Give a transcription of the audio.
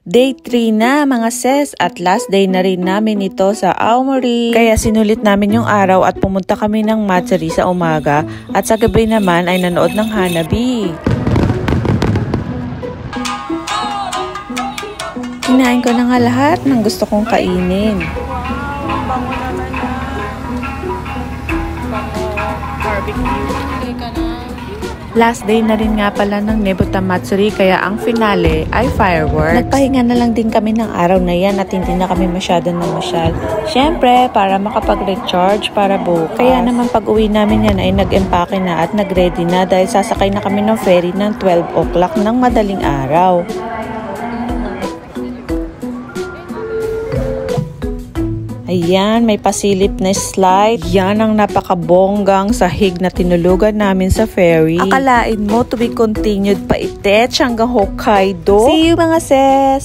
Day 3 na mga sis at last day na rin namin ito sa Aomori. Kaya sinulit namin yung araw at pumunta kami ng Matsuri sa umaga at sa gabi naman ay nanood ng Hanabi. Kinain ko na nga lahat ng gusto kong kainin. Last day na rin nga pala ng Nebota Matsuri kaya ang finale ay fireworks. Nagpahinga na lang din kami ng araw na yan at hindi na kami masyado namasyal. Siyempre, para makapag-recharge para bukas. Kaya naman pag uwi namin yan ay nag-empake na at nag-ready na dahil sasakay na kami ng ferry ng 12 o'clock ng madaling araw. Ayan, may pasilip na slide. Yan ang napakabonggang sahig na tinulugan namin sa ferry. Akalain mo to be continued pa itet hanggang Hokkaido. See you mga sis!